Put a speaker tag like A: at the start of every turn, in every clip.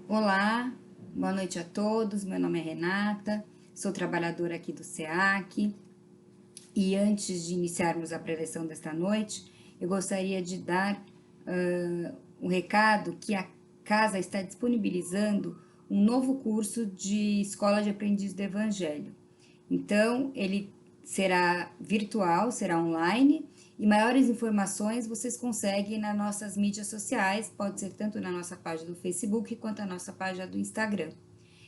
A: Olá, boa noite a todos. Meu nome é Renata, sou trabalhadora aqui do SEAC e antes de iniciarmos a preleção desta noite, eu gostaria de dar um recado que a casa está disponibilizando um novo curso de Escola de Aprendiz do Evangelho. Então, ele será virtual, será online, e maiores informações vocês conseguem nas nossas mídias sociais, pode ser tanto na nossa página do Facebook quanto na nossa página do Instagram.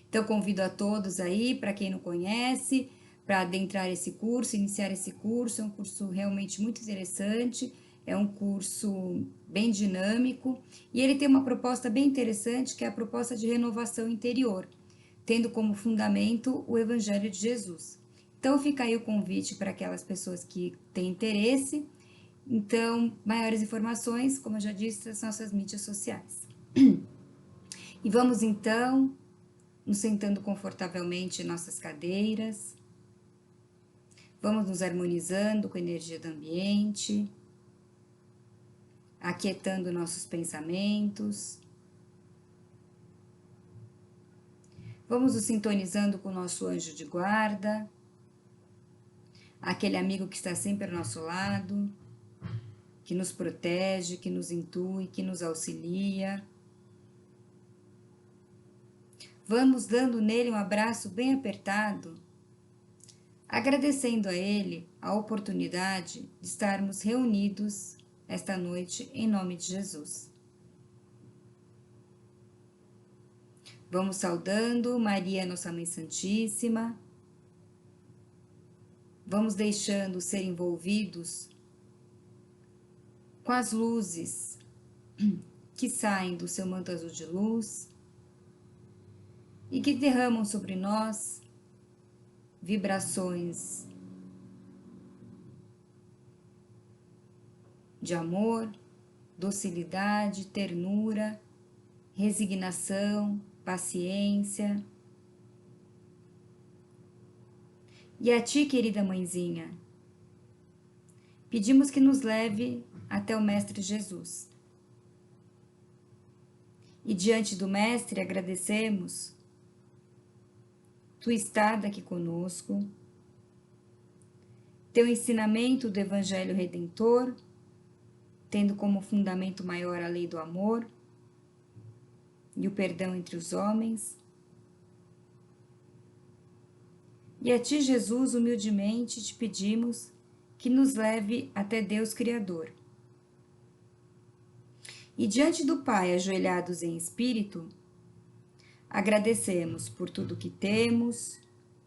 A: Então, convido a todos aí, para quem não conhece, para adentrar esse curso, iniciar esse curso. É um curso realmente muito interessante, é um curso bem dinâmico e ele tem uma proposta bem interessante, que é a proposta de renovação interior, tendo como fundamento o Evangelho de Jesus. Então, fica aí o convite para aquelas pessoas que têm interesse. Então, maiores informações, como eu já disse, nas nossas mídias sociais. E vamos então nos sentando confortavelmente em nossas cadeiras. Vamos nos harmonizando com a energia do ambiente, aquietando nossos pensamentos. Vamos nos sintonizando com o nosso anjo de guarda, aquele amigo que está sempre ao nosso lado, que nos protege, que nos intui, que nos auxilia. Vamos dando nele um abraço bem apertado, agradecendo a ele a oportunidade de estarmos reunidos esta noite em nome de Jesus. Vamos saudando Maria, nossa Mãe Santíssima. Vamos deixando ser envolvidos com as luzes que saem do seu manto azul de luz e que derramam sobre nós vibrações de amor, docilidade, ternura, resignação, paciência. E a ti, querida mãezinha, pedimos que nos leve até o Mestre Jesus. E diante do Mestre agradecemos tua estada aqui conosco, teu ensinamento do Evangelho Redentor, tendo como fundamento maior a lei do amor e o perdão entre os homens. E a ti, Jesus, humildemente te pedimos que nos leve até Deus Criador. E diante do Pai, ajoelhados em espírito, agradecemos por tudo que temos,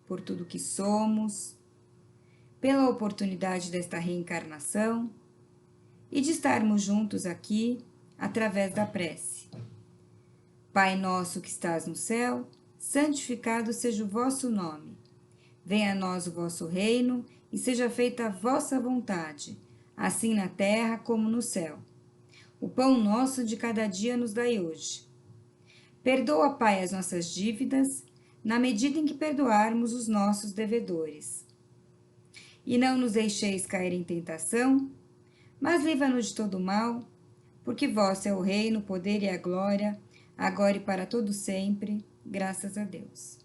A: por tudo que somos, pela oportunidade desta reencarnação e de estarmos juntos aqui através da prece. Pai nosso que estás no céu, santificado seja o vosso nome. Venha a nós o vosso reino e seja feita a vossa vontade, assim na terra como no céu. O pão nosso de cada dia nos dai hoje. Perdoa, Pai, as nossas dívidas, na medida em que perdoarmos os nossos devedores. E não nos deixeis cair em tentação, mas livra-nos de todo mal, porque vosso é o reino, o poder e a glória, agora e para todo sempre, graças a Deus.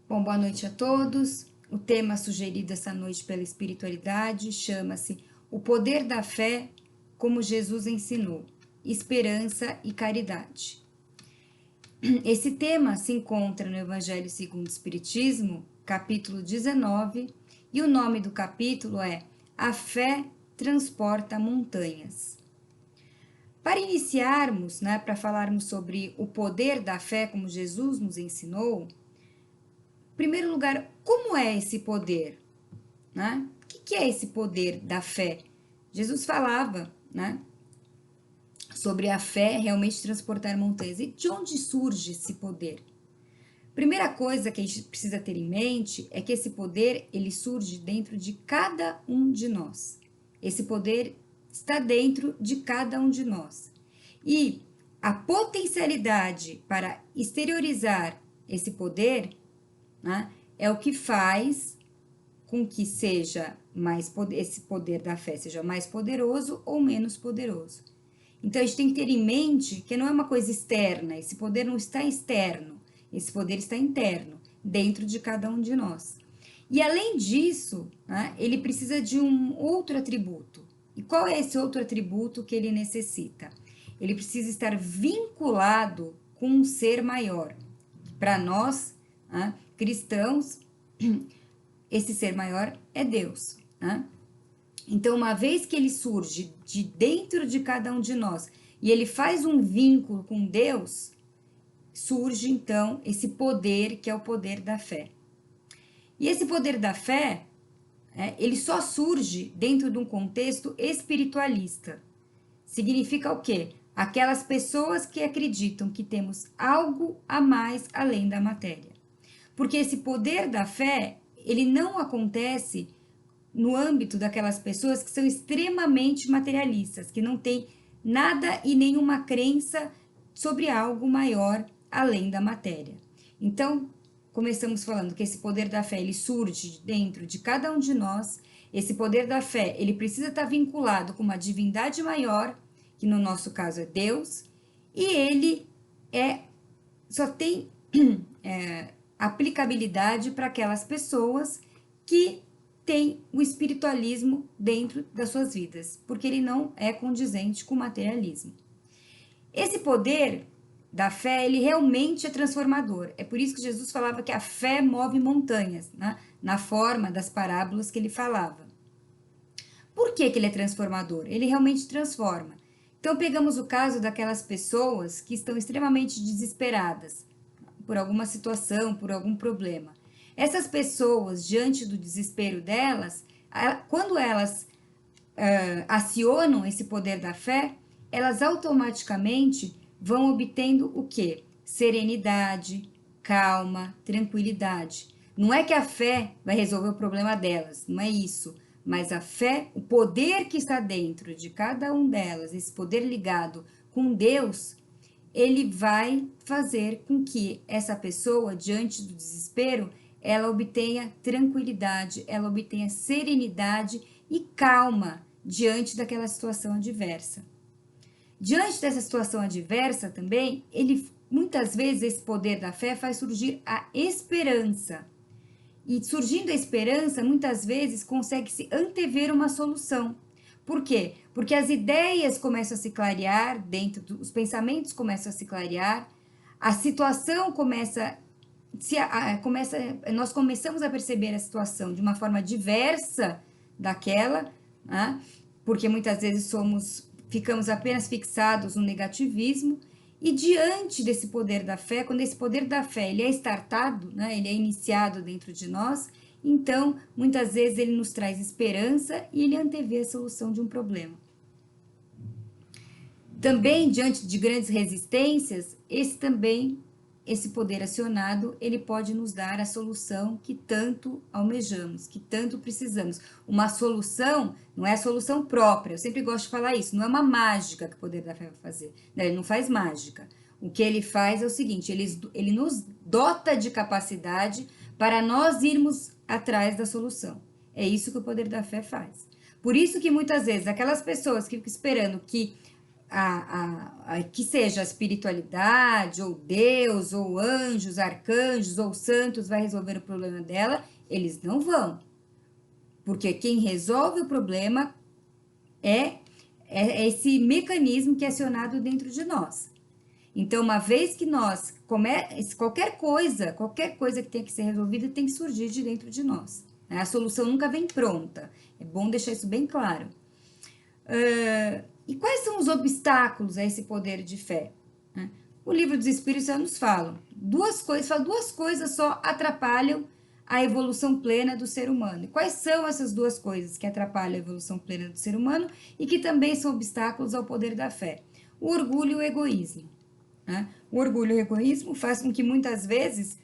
A: Bom, boa noite a todos. O tema sugerido essa noite pela espiritualidade chama-se O Poder da Fé como Jesus ensinou, esperança e caridade. Esse tema se encontra no Evangelho segundo o Espiritismo, capítulo 19, e o nome do capítulo é A Fé Transporta Montanhas. Para iniciarmos, para falarmos sobre o poder da fé como Jesus nos ensinou, em primeiro lugar, como é esse poder? O que é esse poder da fé? Jesus falava, sobre a fé realmente transportar montanhas. E de onde surge esse poder? Primeira coisa que a gente precisa ter em mente é que esse poder, ele surge dentro de cada um de nós. Esse poder está dentro de cada um de nós. E a potencialidade para exteriorizar esse poder, é o que faz com que seja mais esse poder da fé seja mais poderoso ou menos poderoso. Então, a gente tem que ter em mente que não é uma coisa externa, esse poder não está externo, esse poder está interno, dentro de cada um de nós. E além disso, né, ele precisa de um outro atributo. E qual é esse outro atributo que ele necessita? Ele precisa estar vinculado com um ser maior. Para nós, né, cristãos, esse ser maior é Deus. Né? Então, uma vez que ele surge de dentro de cada um de nós e ele faz um vínculo com Deus, surge então esse poder que é o poder da fé. E esse poder da fé, ele só surge dentro de um contexto espiritualista. Significa o quê? Aquelas pessoas que acreditam que temos algo a mais além da matéria. Porque esse poder da fé, ele não acontece no âmbito daquelas pessoas que são extremamente materialistas, que não têm nada e nenhuma crença sobre algo maior além da matéria. Então, começamos falando que esse poder da fé, ele surge dentro de cada um de nós. Esse poder da fé, ele precisa estar vinculado com uma divindade maior, que no nosso caso é Deus, e ele só tem aplicabilidade para aquelas pessoas que têm o espiritualismo dentro das suas vidas, porque ele não é condizente com o materialismo. Esse poder da fé, ele realmente é transformador. É por isso que Jesus falava que a fé move montanhas, né? Na forma das parábolas que ele falava. Por que ele é transformador? Ele realmente transforma. Então, pegamos o caso daquelas pessoas que estão extremamente desesperadas por alguma situação, por algum problema. Essas pessoas, diante do desespero delas, quando elas acionam esse poder da fé, elas automaticamente vão obtendo o quê? Serenidade, calma, tranquilidade. Não é que a fé vai resolver o problema delas, não é isso. Mas a fé, o poder que está dentro de cada um delas, esse poder ligado com Deus, ele vai fazer com que essa pessoa, diante do desespero, ela obtenha tranquilidade, ela obtenha serenidade e calma diante daquela situação adversa. Diante dessa situação adversa também, muitas vezes esse poder da fé faz surgir a esperança. E surgindo a esperança, muitas vezes consegue-se antever uma solução. Por quê? Porque as ideias começam a se clarear, os pensamentos começam a se clarear, a situação nós começamos a perceber a situação de uma forma diversa daquela, né? Porque muitas vezes ficamos apenas fixados no negativismo, e diante desse poder da fé, quando esse poder da fé ele é startado, né, ele é iniciado dentro de nós, então, muitas vezes ele nos traz esperança e ele antevê a solução de um problema. Também, diante de grandes resistências, esse poder acionado, ele pode nos dar a solução que tanto almejamos, que tanto precisamos. Uma solução não é a solução própria, eu sempre gosto de falar isso, não é uma mágica que o poder da fé vai fazer, ele não faz mágica. O que ele faz é o seguinte, ele nos dota de capacidade para nós irmos atrás da solução. É isso que o poder da fé faz. Por isso que muitas vezes aquelas pessoas que ficam esperando que que seja a espiritualidade, ou Deus, ou anjos, arcanjos, ou santos vai resolver o problema dela, eles não vão. Porque quem resolve o problema é esse mecanismo que é acionado dentro de nós. Então, uma vez que qualquer coisa que tenha que ser resolvida tem que surgir de dentro de nós. Né? A solução nunca vem pronta. É bom deixar isso bem claro. E quais são os obstáculos a esse poder de fé? O livro dos Espíritos já nos fala duas coisas só atrapalham a evolução plena do ser humano. E quais são essas duas coisas que atrapalham a evolução plena do ser humano e que também são obstáculos ao poder da fé? O orgulho e o egoísmo. O orgulho e o egoísmo faz com que muitas vezes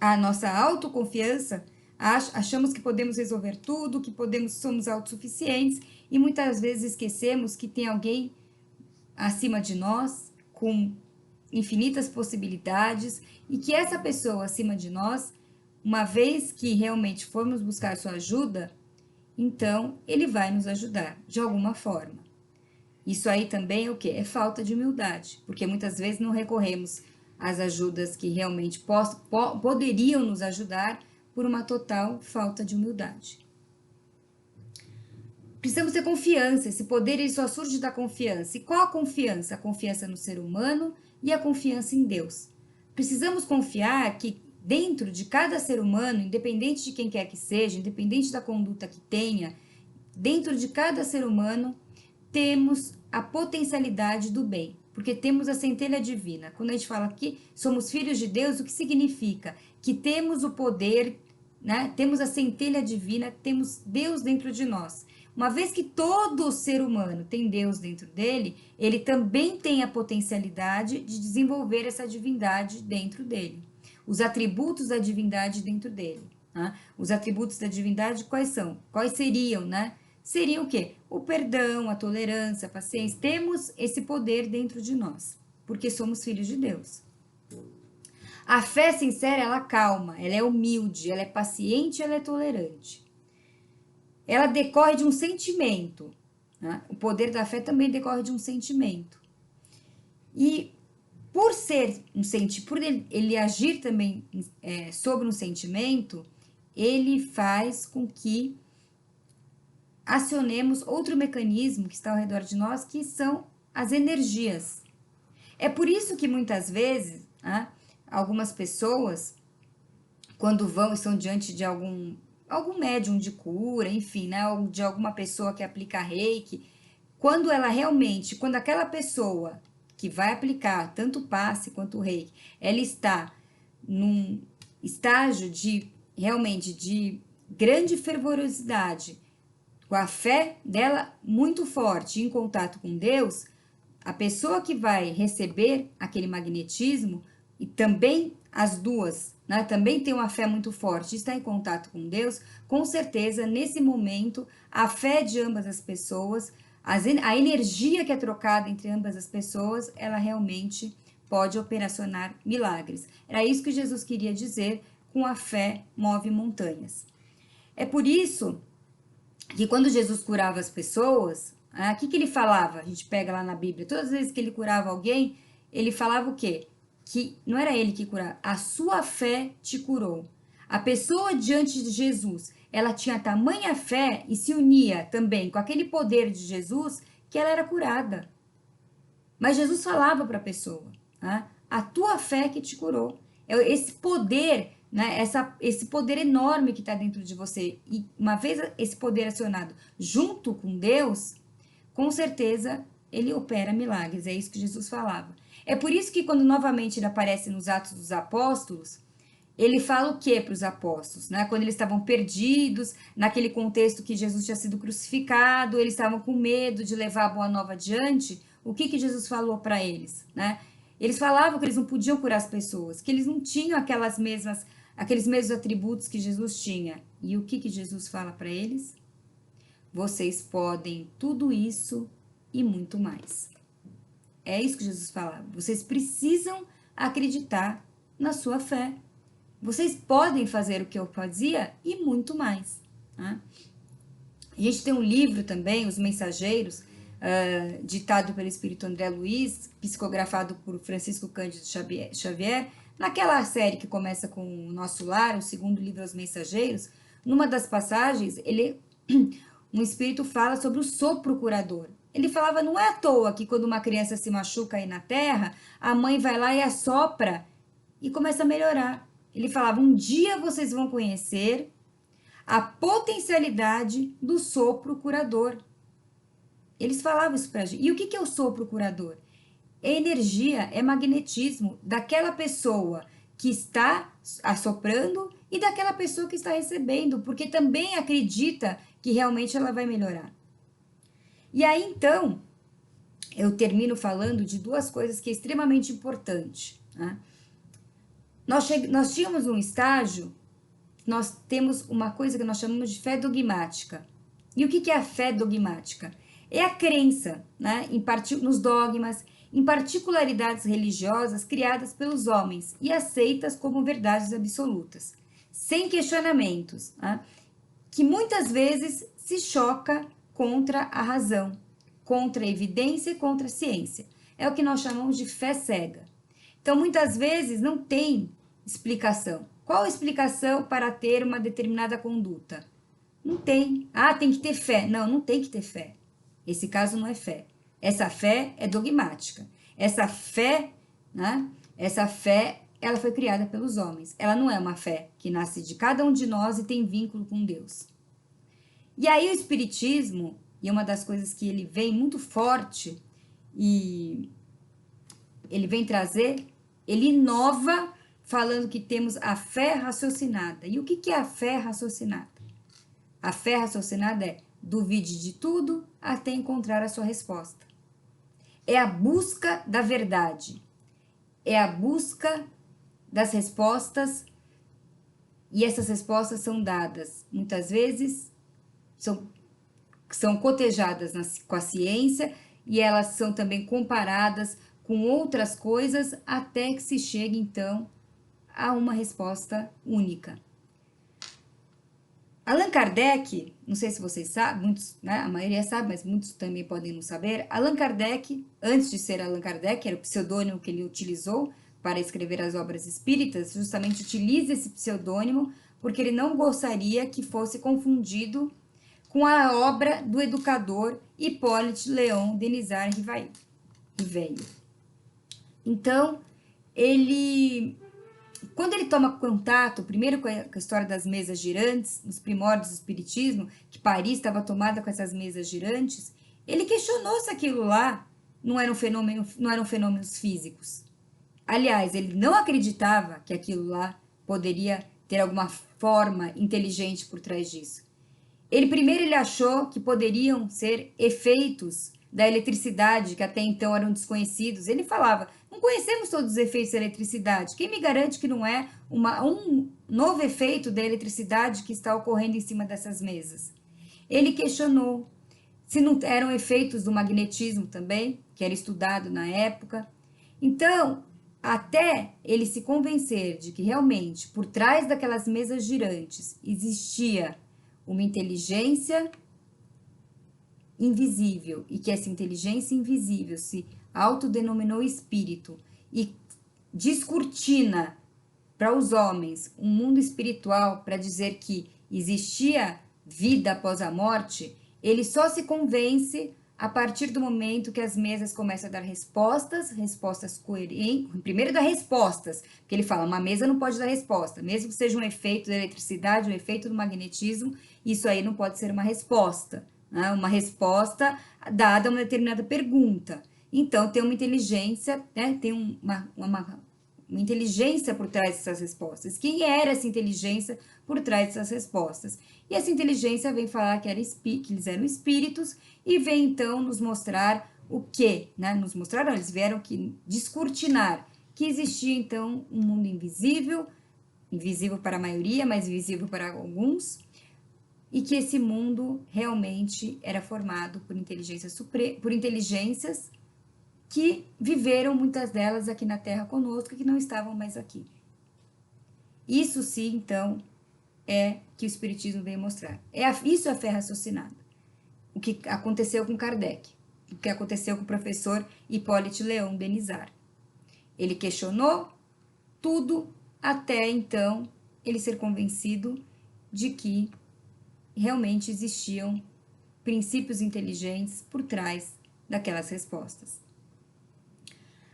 A: a nossa autoconfiança, achamos que podemos resolver tudo, que somos autossuficientes e muitas vezes esquecemos que tem alguém acima de nós com infinitas possibilidades e que essa pessoa acima de nós, uma vez que realmente formos buscar sua ajuda, então ele vai nos ajudar de alguma forma. Isso aí também é o quê? É falta de humildade, porque muitas vezes não recorremos às ajudas que realmente poderiam nos ajudar por uma total falta de humildade. Precisamos ter confiança, esse poder ele só surge da confiança. E qual a confiança? A confiança no ser humano e a confiança em Deus. Precisamos confiar que dentro de cada ser humano, independente de quem quer que seja, independente da conduta que tenha, dentro de cada ser humano, temos a potencialidade do bem, porque temos a centelha divina. Quando a gente fala que somos filhos de Deus, o que significa? Que temos o poder, né? Temos a centelha divina, temos Deus dentro de nós. Uma vez que todo ser humano tem Deus dentro dele, ele também tem a potencialidade de desenvolver essa divindade dentro dele. Os atributos da divindade dentro dele. Né? Os atributos da divindade quais são? Quais seriam, né? Seria o quê? O perdão, a tolerância, a paciência. Temos esse poder dentro de nós, porque somos filhos de Deus. A fé sincera, ela calma, ela é humilde, ela é paciente, ela é tolerante. Ela decorre de um sentimento. Né? O poder da fé também decorre de um sentimento. E por ser por ele agir também sobre um sentimento, ele faz com que acionemos outro mecanismo que está ao redor de nós, que são as energias. É por isso que muitas vezes, algumas pessoas, quando estão diante de algum médium de cura, enfim, né, de alguma pessoa que aplica reiki, quando aquela pessoa que vai aplicar tanto o passe quanto o reiki, ela está num estágio de realmente de grande fervorosidade, com a fé dela muito forte, em contato com Deus, a pessoa que vai receber aquele magnetismo, e também as duas, né, também tem uma fé muito forte, está em contato com Deus, com certeza, nesse momento, a fé de ambas as pessoas, a energia que é trocada entre ambas as pessoas, ela realmente pode operacionar milagres. Era isso que Jesus queria dizer com a fé move montanhas. É por isso que quando Jesus curava as pessoas, o que ele falava? A gente pega lá na Bíblia, todas as vezes que ele curava alguém, ele falava o quê? Que não era ele que curava, a sua fé te curou. A pessoa diante de Jesus, ela tinha tamanha fé e se unia também com aquele poder de Jesus que ela era curada. Mas Jesus falava para a pessoa, a tua fé que te curou. Esse poder, né, esse poder enorme que está dentro de você, e uma vez esse poder acionado junto com Deus, com certeza ele opera milagres, é isso que Jesus falava. É por isso que quando novamente ele aparece nos Atos dos Apóstolos, ele fala o que para os apóstolos? Né? Quando eles estavam perdidos, naquele contexto que Jesus tinha sido crucificado, eles estavam com medo de levar a boa nova adiante, o que Jesus falou para eles? Né? Eles falavam que eles não podiam curar as pessoas, que eles não tinham aqueles mesmos atributos que Jesus tinha. E o que Jesus fala para eles? Vocês podem tudo isso e muito mais. É isso que Jesus falava. Vocês precisam acreditar na sua fé. Vocês podem fazer o que eu fazia e muito mais. Né? A gente tem um livro também, Os Mensageiros, ditado pelo Espírito André Luiz, psicografado por Francisco Cândido Xavier, naquela série que começa com O Nosso Lar, o segundo livro, Os Mensageiros. Numa das passagens, um espírito fala sobre o sopro curador. Ele falava, não é à toa que quando uma criança se machuca aí na terra, a mãe vai lá e assopra e começa a melhorar. Ele falava, um dia vocês vão conhecer a potencialidade do sopro curador. Eles falavam isso pra gente. E o que é o sopro curador? É energia, é magnetismo daquela pessoa que está assoprando e daquela pessoa que está recebendo, porque também acredita que realmente ela vai melhorar. E aí, então, eu termino falando de duas coisas que é extremamente importante. Né? Nós tínhamos um estágio, nós temos uma coisa que nós chamamos de fé dogmática. E o que é a fé dogmática? É a crença, né, nos dogmas, em particularidades religiosas criadas pelos homens e aceitas como verdades absolutas, sem questionamentos, né, que muitas vezes se choca contra a razão. contra a evidência e contra a ciência. É o que nós chamamos de fé cega. Então, muitas vezes não tem explicação. Qual a explicação para ter uma determinada conduta? Não tem. Ah, tem que ter fé. Não, não tem que ter fé. Esse caso não é fé. Essa fé é dogmática. Essa fé, né? Essa fé, ela foi criada pelos homens. Ela não é uma fé que nasce de cada um de nós e tem vínculo com Deus. E aí o Espiritismo, e uma das coisas que ele vem muito forte e ele vem trazer, ele inova falando que temos a fé raciocinada. E o que é a fé raciocinada? A fé raciocinada é duvide de tudo até encontrar a sua resposta. É a busca da verdade. É a busca das respostas, e essas respostas são dadas, muitas vezes, são cotejadas com a ciência, e elas são também comparadas com outras coisas, até que se chegue, então, a uma resposta única. Allan Kardec, não sei se vocês sabem, muitos, né, a maioria sabe, mas muitos também podem não saber. Allan Kardec, antes de ser Allan Kardec, era o pseudônimo que ele utilizou para escrever as obras espíritas, justamente utiliza esse pseudônimo porque ele não gostaria que fosse confundido com a obra do educador Hippolyte Léon Denisard Rivail. Então, quando ele toma contato, primeiro com a história das mesas girantes, nos primórdios do espiritismo, que Paris estava tomada com essas mesas girantes, ele questionou se aquilo lá não eram fenômenos físicos. Aliás, ele não acreditava que aquilo lá poderia ter alguma forma inteligente por trás disso. Ele achou que poderiam ser efeitos da eletricidade, que até então eram desconhecidos. Ele falava, não conhecemos todos os efeitos da eletricidade. Quem me garante que não é um novo efeito da eletricidade que está ocorrendo em cima dessas mesas? Ele questionou se não eram efeitos do magnetismo também, que era estudado na época. Então, até ele se convencer de que realmente, por trás daquelas mesas girantes, existia uma inteligência invisível, e que essa inteligência invisível se autodenominou espírito e descortina para os homens um mundo espiritual para dizer que existia vida após a morte, ele só se convence a partir do momento que as mesas começam a dar respostas coerentes. Primeiro dá respostas, porque ele fala, uma mesa não pode dar resposta, mesmo que seja um efeito da eletricidade, um efeito do magnetismo, isso aí não pode ser uma resposta, né? Uma resposta dada a uma determinada pergunta. Então, tem uma inteligência, né? Tem uma inteligência por trás dessas respostas. Quem era essa inteligência por trás dessas respostas? E essa inteligência vem falar que eles eram espíritos e vem, então, nos mostrar o quê? Né? Nos mostraram, eles vieram descortinar que existia, então, um mundo invisível para a maioria, mas visível para alguns, e que esse mundo realmente era formado por inteligências que viveram, muitas delas, aqui na Terra conosco, que não estavam mais aqui. Isso sim, então, é que o Espiritismo veio mostrar. Isso é a fé raciocinada. O que aconteceu com Kardec, o que aconteceu com o professor Hippolyte Léon Denisard. Ele questionou tudo até, então, ele ser convencido de que realmente existiam princípios inteligentes por trás daquelas respostas.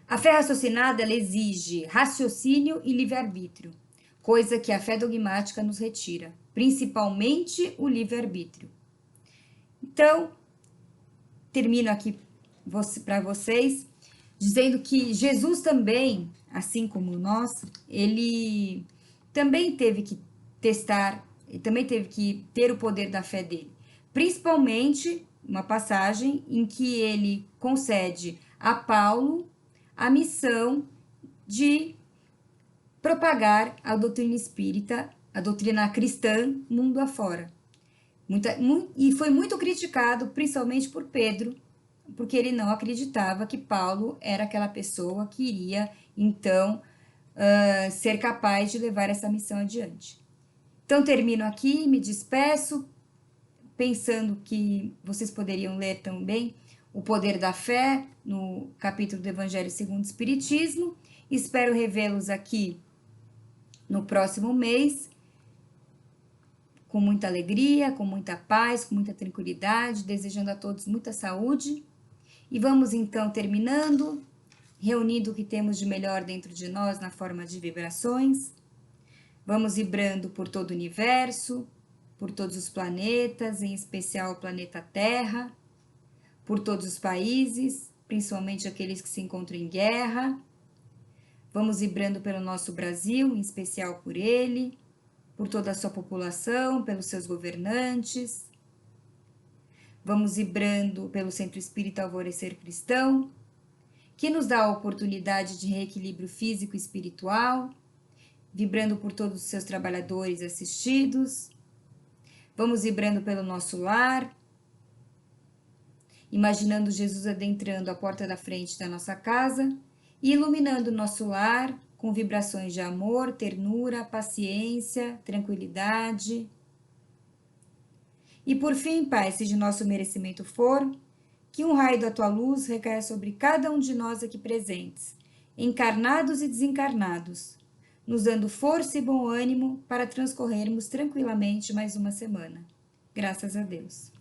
A: A fé raciocinada, ela exige raciocínio e livre-arbítrio, coisa que a fé dogmática nos retira, principalmente o livre-arbítrio. Então, termino aqui para vocês dizendo que Jesus também, assim como nós, ele também teve que testar, também teve que ter o poder da fé dele, principalmente uma passagem em que ele concede a Paulo a missão de propagar a doutrina espírita, a doutrina cristã, mundo afora. E foi muito criticado, principalmente por Pedro, porque ele não acreditava que Paulo era aquela pessoa que iria, então, ser capaz de levar essa missão adiante. Então, termino aqui, me despeço, pensando que vocês poderiam ler também o poder da fé, no capítulo do Evangelho segundo o Espiritismo. Espero revê-los aqui no próximo mês, com muita alegria, com muita paz, com muita tranquilidade, desejando a todos muita saúde. E vamos então terminando, reunindo o que temos de melhor dentro de nós na forma de vibrações. Vamos vibrando por todo o universo, por todos os planetas, em especial o planeta Terra, por todos os países, principalmente aqueles que se encontram em guerra. Vamos vibrando pelo nosso Brasil, em especial por ele, por toda a sua população, pelos seus governantes. Vamos vibrando pelo Centro Espírita Alvorecer Cristão, que nos dá a oportunidade de reequilíbrio físico e espiritual, vibrando por todos os seus trabalhadores assistidos. Vamos vibrando pelo nosso lar, imaginando Jesus adentrando a porta da frente da nossa casa e iluminando o nosso lar com vibrações de amor, ternura, paciência, tranquilidade. E por fim, Pai, se de nosso merecimento for, que um raio da tua luz recaia sobre cada um de nós aqui presentes, encarnados e desencarnados, nos dando força e bom ânimo para transcorrermos tranquilamente mais uma semana. Graças a Deus.